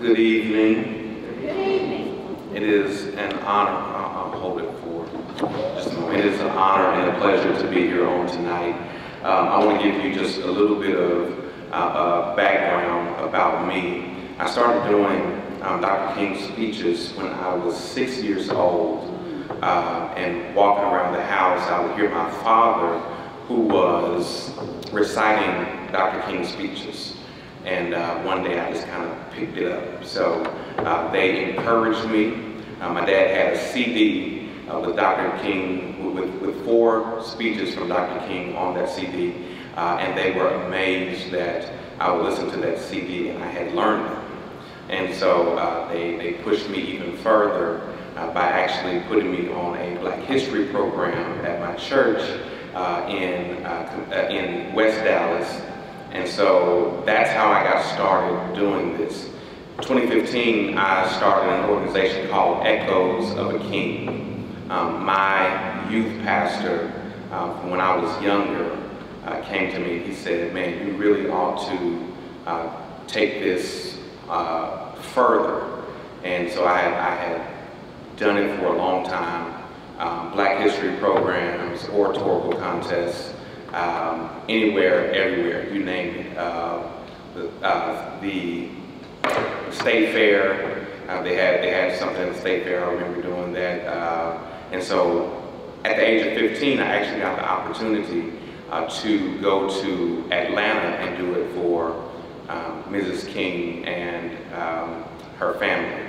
Good evening. Good evening. It is an honor, I'll hold it for just a moment. It is an honor and a pleasure to be here on tonight. I want to give you just a little bit of background about me. I started doing Dr. King's speeches when I was 6 years old, and walking around the house, I would hear my father, who was reciting Dr. King's speeches. And one day I just kind of picked it up. So they encouraged me. My dad had a CD with Dr. King, with 4 speeches from Dr. King on that CD. And they were amazed that I would listen to that CD and I had learned them. And so they pushed me even further by actually putting me on a Black History program at my church in West Dallas. And so that's how I got started doing this. In 2015, I started an organization called Echoes of a King. My youth pastor, from when I was younger, came to me. He said, "Man, you really ought to take this further." And so I had done it for a long time. Black History programs, oratorical contests, anywhere, everywhere, you name it. The State Fair, they had something at the State Fair. I remember doing that. And so at the age of 15, I actually got the opportunity to go to Atlanta and do it for Mrs. King and her family.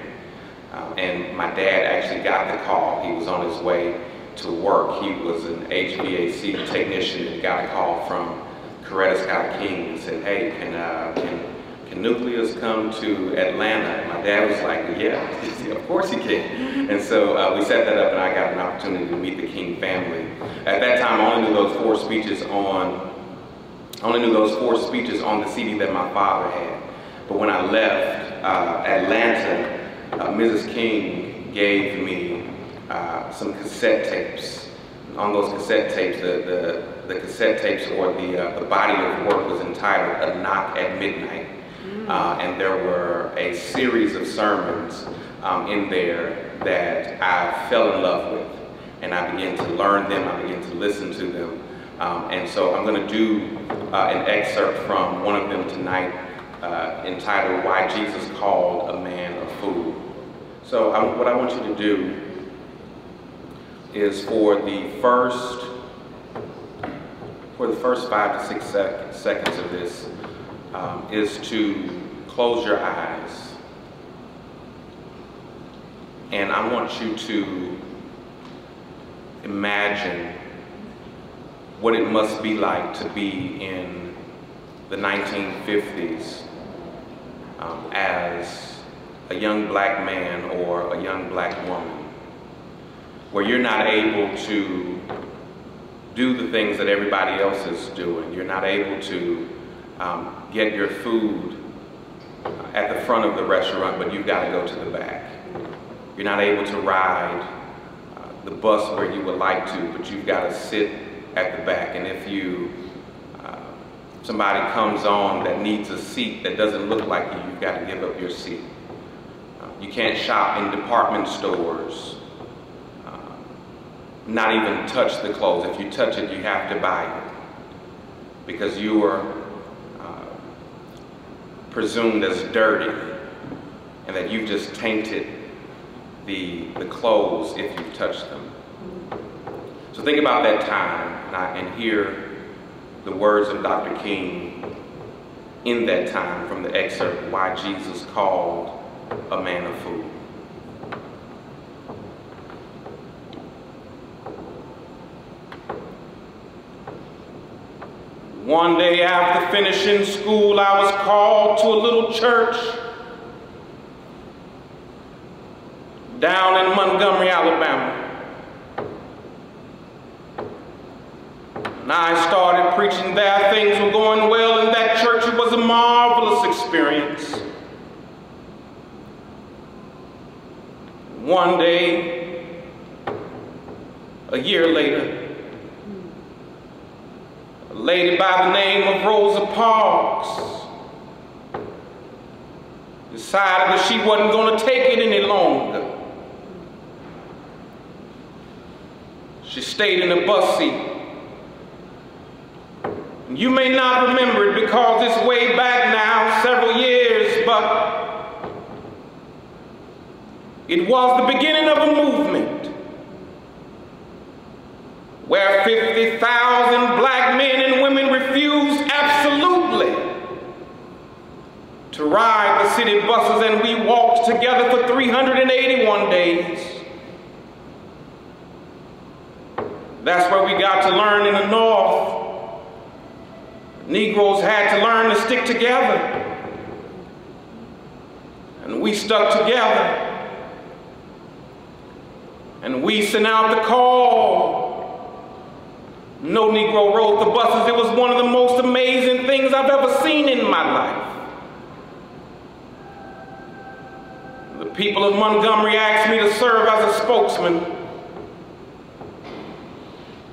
And my dad actually got the call. He was on his way to work. He was an HVAC technician and got a call from Coretta Scott King and said, "Hey, can Nucleus come to Atlanta?" And my dad was like, "Yeah, of course he can." And so we set that up, and I got an opportunity to meet the King family. At that time, I only knew those 4 speeches on the CD that my father had. But when I left Atlanta, Mrs. King gave me some cassette tapes. On those cassette tapes, the cassette tapes, or the body of work, was entitled "A Knock at Midnight." And there were a series of sermons in there that I fell in love with. And I began to learn them, I began to listen to them. And so I'm going to do an excerpt from one of them tonight, entitled "Why Jesus Called a Man a Fool." So what I want you to do is for the first 5 to 6 seconds of this, is to close your eyes. And I want you to imagine what it must be like to be in the 1950s as a young Black man or a young Black woman, where you're not able to do the things that everybody else is doing. You're not able to get your food at the front of the restaurant, but you've got to go to the back. You're not able to ride the bus where you would like to, but you've got to sit at the back. And if somebody comes on that needs a seat that doesn't look like you, you've got to give up your seat. You can't shop in department stores, not even touch the clothes. If you touch it, you have to buy it, because you are presumed as dirty, and that you've just tainted the clothes if you've touched them. So think about that time, and hear the words of Dr. King in that time from the excerpt, "Why Jesus Called a Man a Fool." One day after finishing school, I was called to a little church down in Montgomery, Alabama. And I started preaching there. Things were going well in that church. It was a marvelous experience. One day, a year later, a lady by the name of Rosa Parks decided that she wasn't going to take it any longer. She stayed in the bus seat. You may not remember it because it's way back now, several years, but it was the beginning of a movement where 50,000 black men and women refused absolutely to ride the city buses, and we walked together for 381 days. That's where we got to learn in the North. Negroes had to learn to stick together. And we stuck together. And we sent out the call. No Negro rode the buses. It was one of the most amazing things I've ever seen in my life. The people of Montgomery asked me to serve as a spokesman.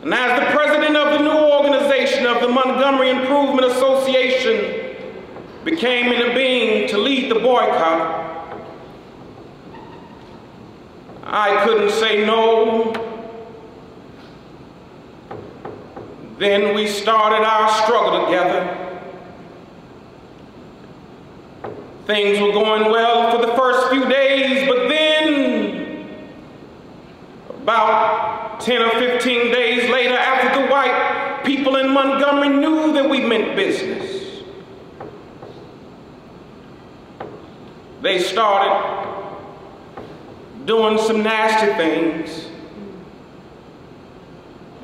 And as the president of the new organization of the Montgomery Improvement Association became in being to lead the boycott, I couldn't say no. Then we started our struggle together. Things were going well for the first few days, but then about 10 or 15 days later, after the white people in Montgomery knew that we meant business, they started doing some nasty things.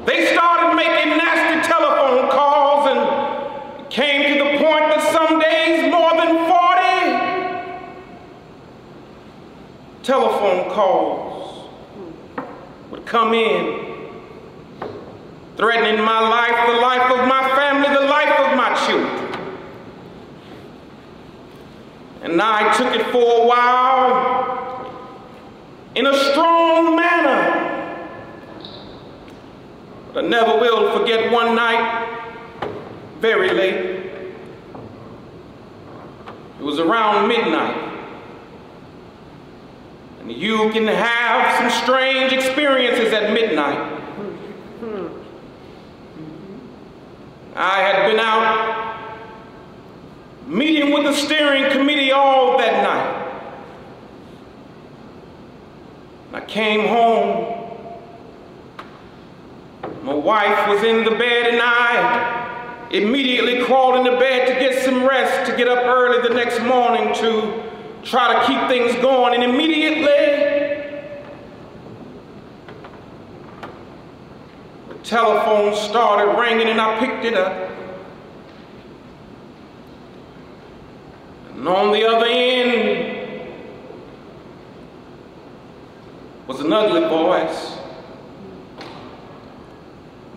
They started making nasty telephone calls, and it came to the point that some days more than 40 telephone calls would come in, threatening my life, the life of my family, the life of my children. And I took it for a while in a strong manner. But I never will forget one night, very late. It was around midnight. And you can have some strange experiences at midnight. I had been out meeting with the steering committee all that night. I came home. My wife was in the bed, and I immediately crawled into bed to get some rest, to get up early the next morning to try to keep things going. And immediately the telephone started ringing, and I picked it up. And on the other end was an ugly voice.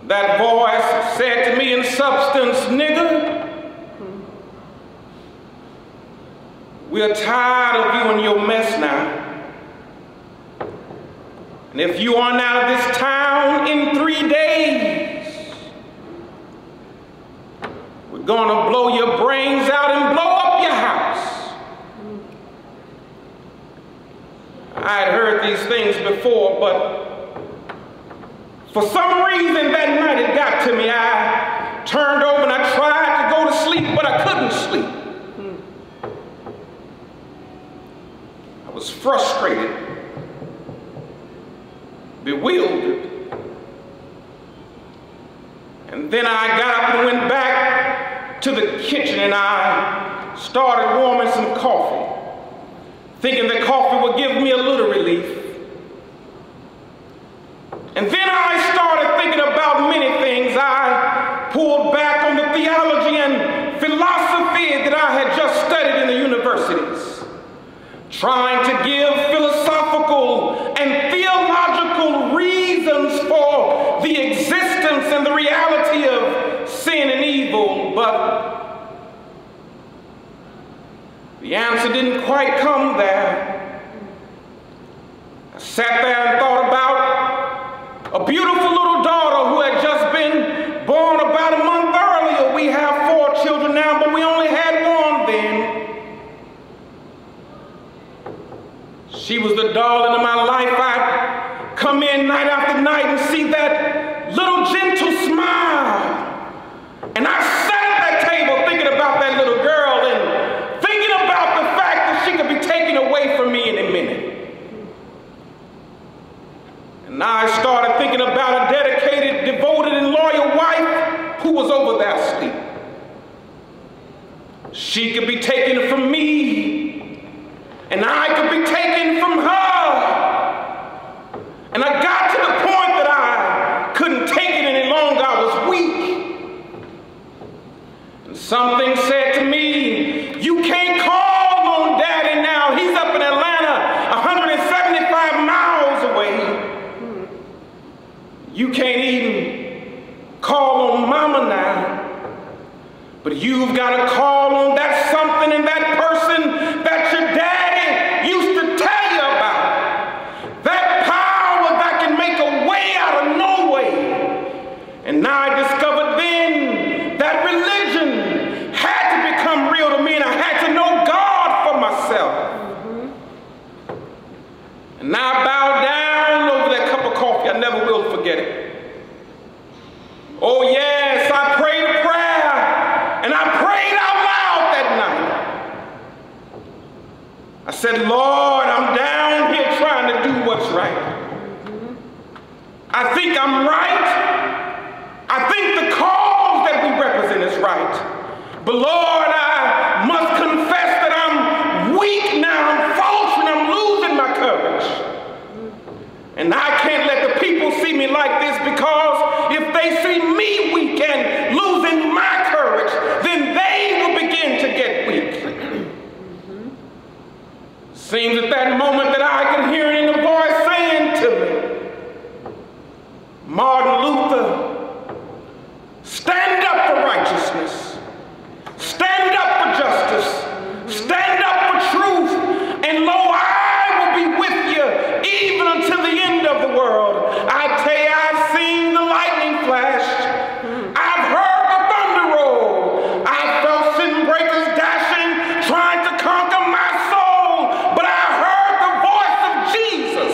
That voice said to me in substance, "Nigga, we're tired of you and your mess now. And if you aren't out of this town in 3 days, we're gonna blow your brains out and blow up your house." I had heard these things before, but for some reason that night it got to me. I turned over and I tried to go to sleep, but I couldn't sleep. I was frustrated, bewildered. And then I got up and went back to the kitchen, and I started warming some coffee, thinking that coffee would give me a little relief. And then I started thinking about many things. I pulled back on the theology and philosophy that I had just studied in the universities, trying to give philosophical and theological reasons for the existence and the reality of sin and evil, but the answer didn't quite come there. I sat there and thought about a beautiful little daughter who had just been born about a month earlier. We have 4 children now, but we only had one then. who was over there asleep. She could be taken from me, and I could be taken from her. And I got to the point that I couldn't take it any longer. I was weak. And something said to me, you can't call on Daddy now. He's up in Atlanta, 175 miles away. You can't even call on Mama now. But you've got to call on that something and that person that your daddy used to tell you about. That power that can make a way out of no way. And now I discovered then that religion had to become real to me, and I had to know God for myself. And now I bow down over that cup of coffee. I never will forget it. Oh yes, I prayed a prayer. And I prayed out loud that night. I said, Lord, I'm down here trying to do what's right. I think I'm right. I think the cause that we represent is right. But Lord, I must confess that I'm weak now. I'm faltering. I'm losing my courage. And I can't let the people see me like this, because if they see me weak and losing my courage, then they will begin to get weak. Seems at that moment that I can hear it in the voice saying to me, Martin Luther, stand up for righteousness, stand up for justice, stand up for truth, and lo, I will be with you even until the end of the world. I tell you, I've seen the lightning flash. I've heard the thunder roll. I felt sin breakers dashing, trying to conquer my soul. But I heard the voice of Jesus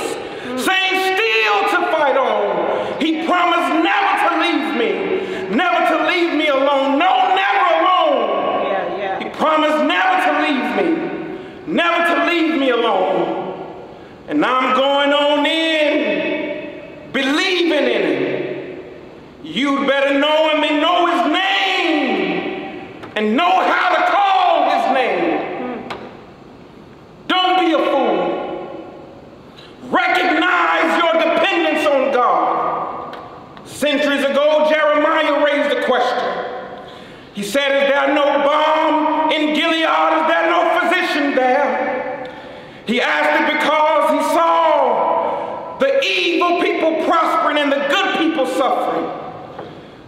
saying still to fight on. He promised never to leave me alone. No, never alone. He promised never to leave me alone. And I'm going on in, believing in him. You'd better know him and know his name and know how to call his name. Don't be a fool. Recognize your dependence on God. Centuries ago, Jeremiah raised a question. He said, is there no balm in Gilead? Is there no physician there? He asked it because he saw the evil people prospering and the good people suffering.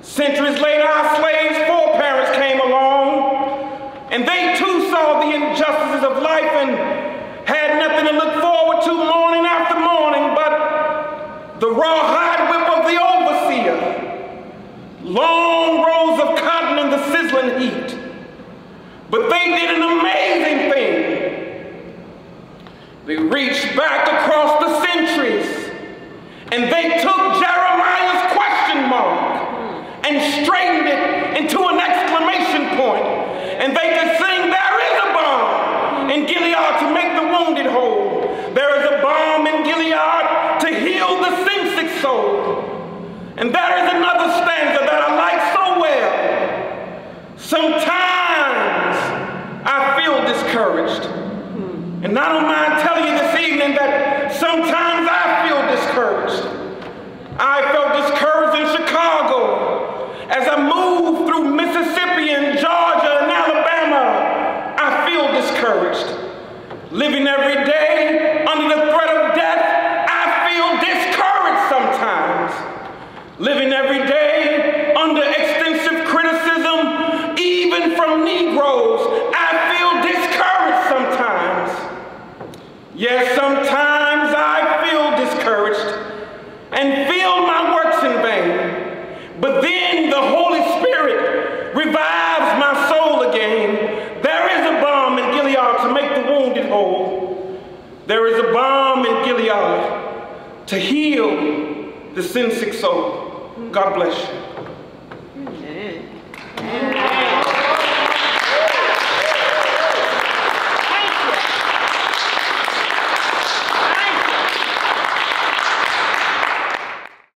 Centuries later, our slaves' foreparents came along, and they too saw the injustices of life and had nothing to look forward to morning after morning but the rawhide whip of the overseer, long rows of cotton in the sizzling heat. But they did an amazing thing. They reached back across the centuries and they took Jeremiah's question mark and straightened it into an exclamation point. And they could sing, there is a balm in Gilead to make the wounded whole. There is a balm in Gilead to heal the sin-sick soul. And there is another stanza that I like so well. Sometimes I feel discouraged. And I don't mind telling you this evening that sometimes I feel discouraged. I felt discouraged in Chicago. As I moved through Mississippi and Georgia and Alabama, I feel discouraged. Living every day under the threat of death, I feel discouraged sometimes. Living every day under extensive criticism, even from Negroes, I feel discouraged sometimes. Yes, sometimes I feel discouraged and feel my works in vain. But then the Holy Spirit revives my soul again. There is a balm in Gilead to make the wounded whole. There is a balm in Gilead to heal the sin-sick soul. God bless you.